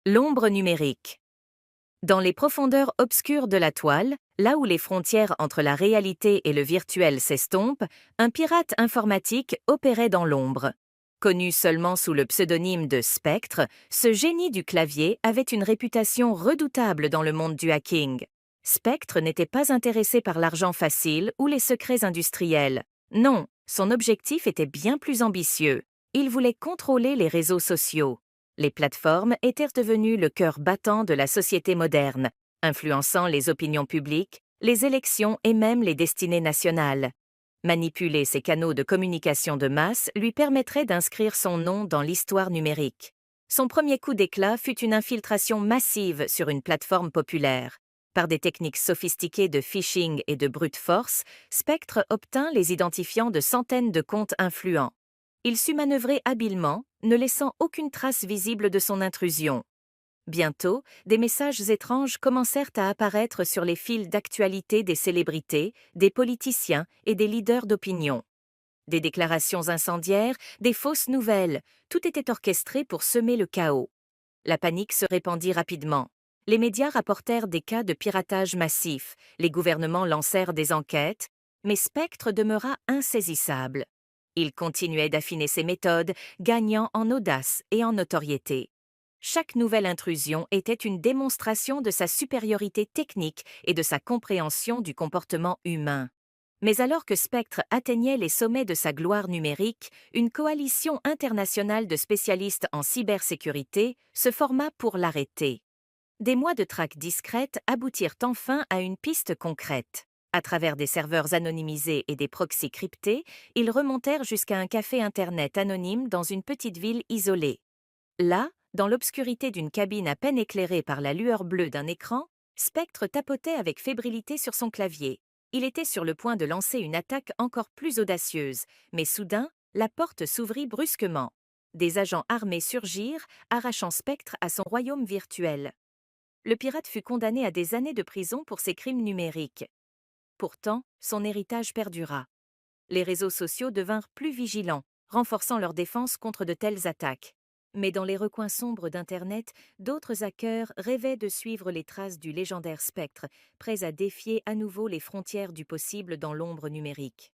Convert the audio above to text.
L'ombre numérique. Dans les profondeurs obscures de la toile, là où les frontières entre la réalité et le virtuel s'estompent, un pirate informatique opérait dans l'ombre. Connu seulement sous le pseudonyme de Spectre, ce génie du clavier avait une réputation redoutable dans le monde du hacking. Spectre n'était pas intéressé par l'argent facile ou les secrets industriels. Non, son objectif était bien plus ambitieux. Il voulait contrôler les réseaux sociaux. Les plateformes étaient devenues le cœur battant de la société moderne, influençant les opinions publiques, les élections et même les destinées nationales. Manipuler ces canaux de communication de masse lui permettrait d'inscrire son nom dans l'histoire numérique. Son premier coup d'éclat fut une infiltration massive sur une plateforme populaire. Par des techniques sophistiquées de phishing et de brute force, Spectre obtint les identifiants de centaines de comptes influents. Il sut manœuvrer habilement, ne laissant aucune trace visible de son intrusion. Bientôt, des messages étranges commencèrent à apparaître sur les fils d'actualité des célébrités, des politiciens et des leaders d'opinion. Des déclarations incendiaires, des fausses nouvelles, tout était orchestré pour semer le chaos. La panique se répandit rapidement. Les médias rapportèrent des cas de piratage massif, les gouvernements lancèrent des enquêtes, mais Spectre demeura insaisissable. Il continuait d'affiner ses méthodes, gagnant en audace et en notoriété. Chaque nouvelle intrusion était une démonstration de sa supériorité technique et de sa compréhension du comportement humain. Mais alors que Spectre atteignait les sommets de sa gloire numérique, une coalition internationale de spécialistes en cybersécurité se forma pour l'arrêter. Des mois de traque discrète aboutirent enfin à une piste concrète. À travers des serveurs anonymisés et des proxys cryptés, ils remontèrent jusqu'à un café Internet anonyme dans une petite ville isolée. Là, dans l'obscurité d'une cabine à peine éclairée par la lueur bleue d'un écran, Spectre tapotait avec fébrilité sur son clavier. Il était sur le point de lancer une attaque encore plus audacieuse, mais soudain, la porte s'ouvrit brusquement. Des agents armés surgirent, arrachant Spectre à son royaume virtuel. Le pirate fut condamné à des années de prison pour ses crimes numériques. Pourtant, son héritage perdura. Les réseaux sociaux devinrent plus vigilants, renforçant leur défense contre de telles attaques. Mais dans les recoins sombres d'Internet, d'autres hackers rêvaient de suivre les traces du légendaire Spectre, prêts à défier à nouveau les frontières du possible dans l'ombre numérique.